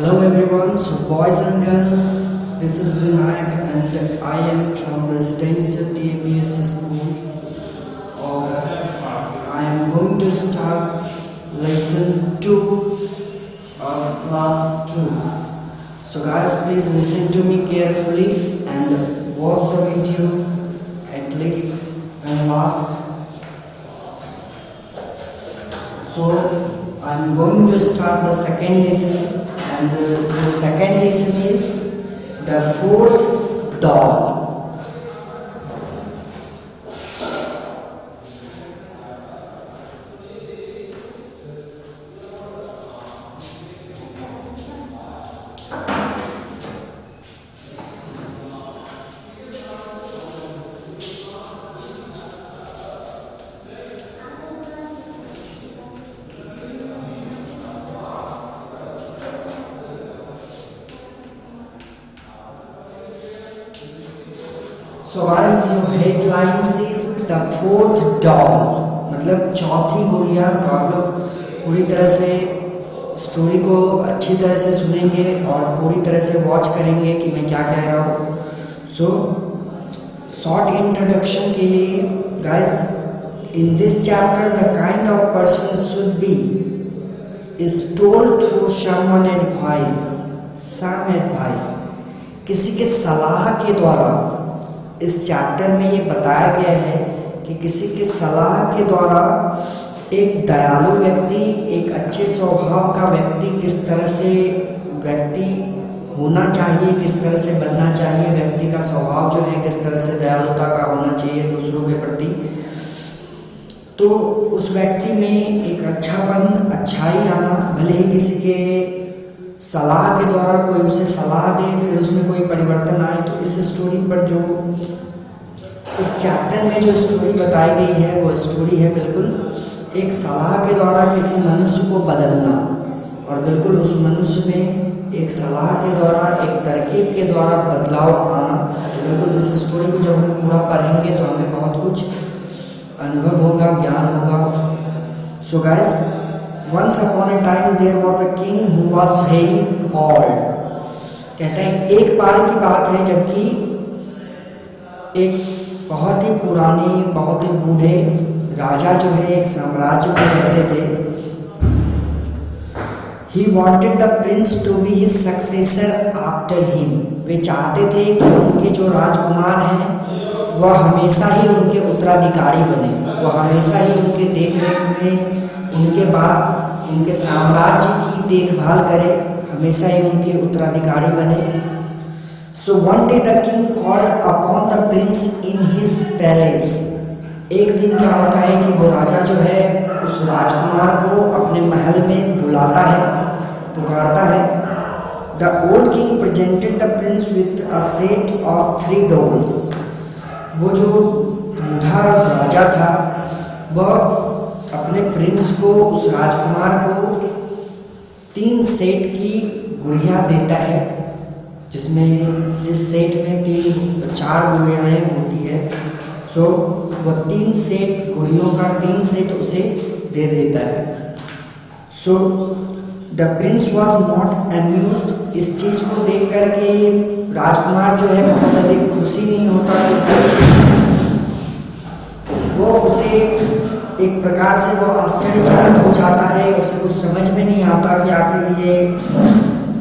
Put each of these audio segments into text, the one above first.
Hello everyone, so boys and girls, this is Vinayak and I am from Residential TAPS school. I am going to start lesson 2 of class 2. So guys, please listen to me carefully and watch the video at least and last. So I am going to start the second lesson, and the second lesson is the fourth doll. So guys, your headline says the fourth doll, मतलब चौथी गुड़िया। तो आप लोग पूरी तरह से story को अच्छी तरह से सुनेंगे और पूरी तरह से वॉच करेंगे कि मैं क्या कह रहा हूँ। सो शॉर्ट इंट्रोडक्शन के लिए guys, in this chapter the kind of person should be is told through some advice, किसी के सलाह के द्वारा। इस चैप्टर में ये बताया गया है कि किसी के सलाह के द्वारा एक दयालु व्यक्ति, एक अच्छे स्वभाव का व्यक्ति किस तरह से व्यक्ति होना चाहिए, किस तरह से बनना चाहिए, व्यक्ति का स्वभाव जो है किस तरह से दयालुता का होना चाहिए दूसरों के प्रति। तो उस व्यक्ति में एक अच्छापन, अच्छाई आना, भले ही किसी के सलाह के द्वारा कोई उसे सलाह दे फिर उसमें कोई परिवर्तन आए। तो इस स्टोरी पर जो इस चैप्टर में जो स्टोरी बताई गई है वो स्टोरी है बिल्कुल एक सलाह के द्वारा किसी मनुष्य को बदलना, और बिल्कुल उस मनुष्य में एक सलाह के द्वारा, एक तरकीब के द्वारा बदलाव आना। तो बिल्कुल इस स्टोरी को जब हम पूरा पढ़ेंगे तो हमें बहुत कुछ अनुभव होगा, ज्ञान होगा। So guys, Once upon a time there was a king who was very old. कहते हैं एक बार की बात है जबकि एक बहुत ही पुराने, बहुत ही बूढ़े राजा जो है एक साम्राज्य में रहते थे। He wanted the prince to be his successor after him. वे चाहते थे कि उनके जो राजकुमार हैं वह हमेशा ही उनके उत्तराधिकारी बने, वह हमेशा ही उनके देखरेख में, उनके बाद उनके साम्राज्य की देखभाल करे, हमेशा ही उनके उत्तराधिकारी बने। So one day the king called upon the Prince in his palace. एक दिन क्या होता है कि वो राजा जो है उस राजकुमार को अपने महल में बुलाता है, पुकारता है। The old king presented the Prince with a set of 3 dolls. वो जो बूढ़ा राजा था वह अपने प्रिंस को, उस राजकुमार को 3 सेट की गुड़ियाँ देता है, जिस सेट में 4 गुड़ियाँ होती है। सो वो 3 सेट गुड़ियों का 3 सेट उसे दे देता है। So the Prince was not amused. इस चीज़ को देख कर के राजकुमार जो है बहुत अधिक खुशी नहीं होता, वो उसे एक प्रकार से वो आश्चर्यचकित हो जाता है। उसे कुछ समझ में नहीं आता कि आखिर ये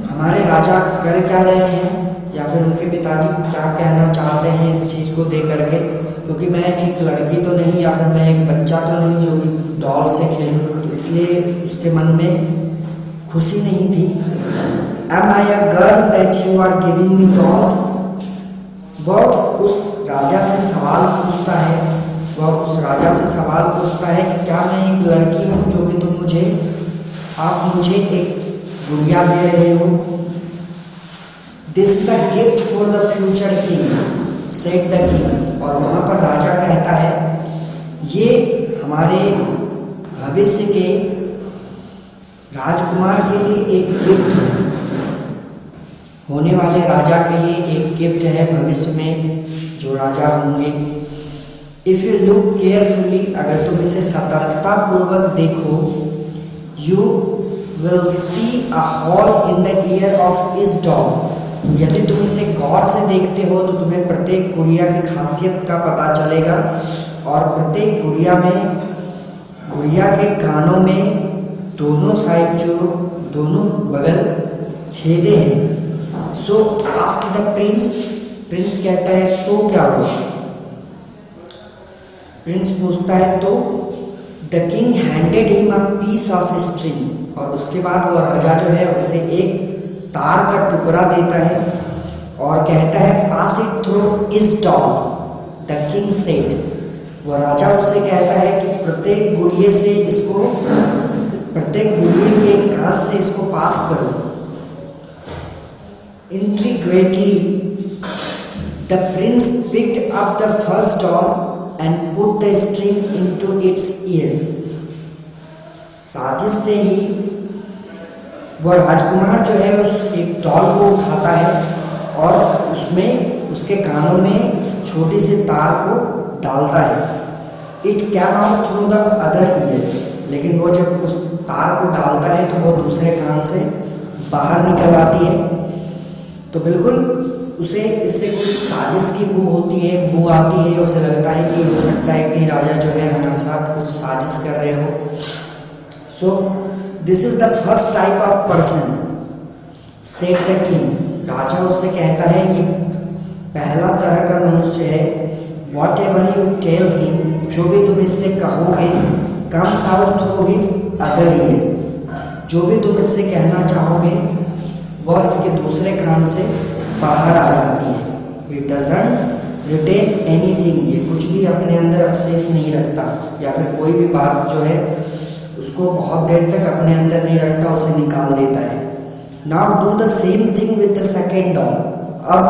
हमारे राजा कर क्या रहे हैं, या फिर उनके पिताजी क्या कहना चाहते हैं इस चीज़ को देख करके। क्योंकि मैं एक लड़की तो नहीं, या फिर मैं एक बच्चा तो नहीं जो कि डॉल से खेलूं, तो इसलिए उसके मन में खुशी नहीं थी। Am I a girl that you are giving me dolls. वह उस राजा से सवाल पूछता है, कि क्या मैं एक लड़की हूँ जो कि आप मुझे एक गुड़िया दे रहे हो। This is a gift for the future king, said the king. और वहाँ पर राजा कहता है ये हमारे भविष्य के राजकुमार के लिए एक गिफ्ट, होने वाले राजा के लिए एक गिफ्ट है भविष्य में जो राजा होंगे। इफ यू लुक केयरफुली, अगर तुम इसे सतर्कता पूर्वक देखो, you will see a hole in the ear of his doll. यदि तुम इसे गौर से देखते हो तो तुम्हें प्रत्येक गुड़िया की खासियत का पता चलेगा और प्रत्येक गुड़िया के कानों में दोनों साइड जो दोनों बगल छेदे हैं। So ask the prince, prince कहता है तो क्या हुआ? प्रिंस पूछता है तो the king handed him a piece of string, और उसके बाद वो राजा जो है उसे एक तार का टुकड़ा देता है और कहता है pass it through is doll. The king said, वो राजा उससे कहता है कि प्रत्येक गुड़िया के कान से इसको पास करो। Intriguingly, the prince picked up the first doll and put the string into its ear. साजिश से ही वह राजकुमार जो है उस एक डॉल को उठाता है और उसमें उसके कानों में छोटी सी तार को डालता है। It came out through the other ear, लेकिन वो जब उस तार को डालता है तो वो दूसरे कान से बाहर निकल आती है। तो बिल्कुल उसे इससे कुछ साजिश की बू होती है, बू आती है। उसे लगता है कि हो सकता है कि राजा जो है हमारे साथ कुछ साजिश कर रहे हो। So this is the first type of person, said the king. राजा उससे कहता है ये पहला तरह का मनुष्य है। Whatever you tell him, जो भी तुम इससे कहोगे, comes out through his other ear, जो भी तुम इससे कहना चाहोगे वह इसके दूसरे कान से बाहर आ जाती है। इट डजंट रिटेन एनीथिंग, ये कुछ भी अपने अंदर अवशेष नहीं रखता, या फिर कोई भी बात जो है उसको बहुत देर तक अपने अंदर नहीं रखता, उसे निकाल देता है। Now do the same thing with the second doll, अब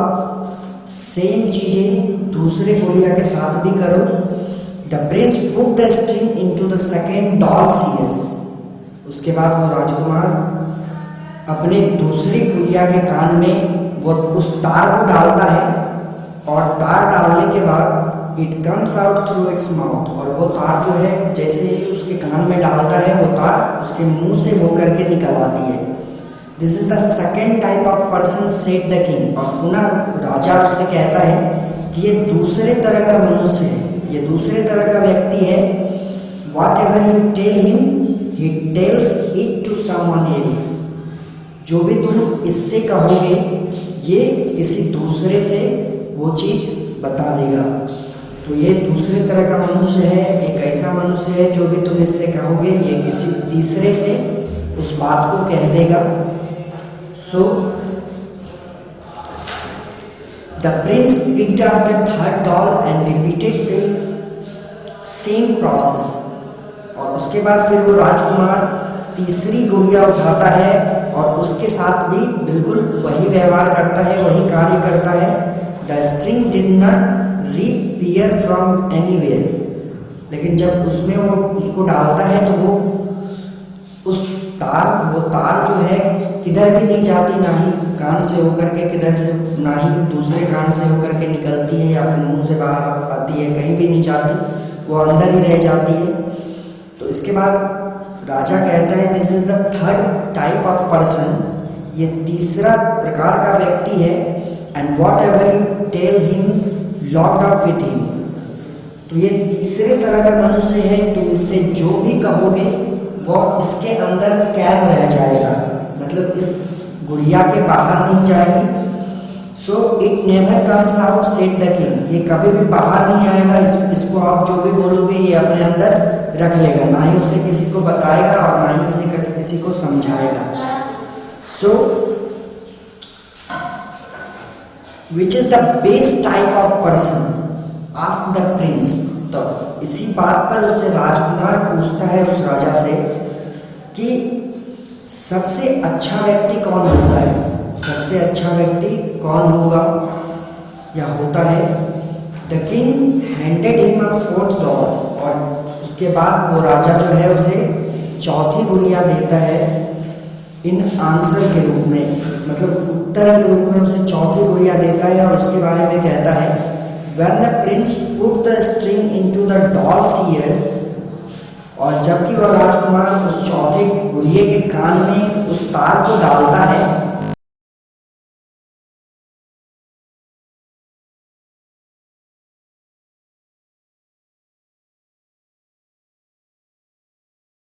सेम चीजें दूसरे गुड़िया के साथ भी करो। The Prince put the string into the second dolls years, उसके बाद वो राजकुमार अपने दूसरी गुड़िया के कान में वो उस तार को डालता है और तार डालने के बाद it comes out through its mouth, और वो तार जो है जैसे ही उसके कान में डालता है वो तार उसके मुंह से होकर के निकल आती है। This is the second type of person, said the king. और पुनः राजा उससे कहता है कि ये दूसरे तरह का मनुष्य है, ये दूसरे तरह का व्यक्ति है। Whatever you tell him he tells it to someone else, जो भी तुम इससे कहोगे ये किसी दूसरे से वो चीज़ बता देगा। तो ये दूसरे तरह का मनुष्य है, एक ऐसा मनुष्य है जो भी तुम इससे कहोगे ये किसी तीसरे से उस बात को कह देगा। So the Prince picked up the third doll and repeated the same process, और उसके बाद फिर वो राजकुमार तीसरी गुड़िया उठाता है और उसके साथ भी बिल्कुल वही व्यवहार करता है, वही कार्य करता है। The string did not reappear from anywhere, लेकिन जब उसमें वो उसको डालता है तो वो तार जो है किधर भी नहीं जाती, ना ही कान से होकर के किधर से, ना ही दूसरे कान से होकर के निकलती है या फिर मुंह से बाहर आती है, कहीं भी नहीं जाती, वो अंदर ही रह जाती है। तो इसके बाद राजा कहता है this is the third type of person, ये तीसरा प्रकार का व्यक्ति है। And whatever you tell him locked up with him, तो ये तीसरे तरह का मनुष्य है, तुम इससे जो भी कहोगे वो इसके अंदर कैद रह जाएगा, मतलब इस गुड़िया के बाहर नहीं जाएगी। So it never comes out, said the king, ये कभी भी बाहर नहीं आएगा, इसको आप जो भी बोलोगे ये अपने अंदर रख लेगा, ना ही उसे किसी को बताएगा और ना ही उसे किसी को समझाएगा। So which is the best type of person, ask the prince. तो इसी बात पर उससे राजकुमार पूछता है उस राजा से कि सबसे अच्छा व्यक्ति कौन होता है, सबसे अच्छा व्यक्ति कौन होगा या होता है। The king handed him a fourth doll, और उसके बाद वो राजा जो है उसे चौथी गुड़िया देता है इन आंसर के रूप में, मतलब उत्तर के रूप में उसे चौथी गुड़िया देता है। और उसके बारे में कहता है When the prince put the string into the doll's ears, और जबकि वह राजकुमार उस चौथे गुड़िए के कान में उस तार को डालता है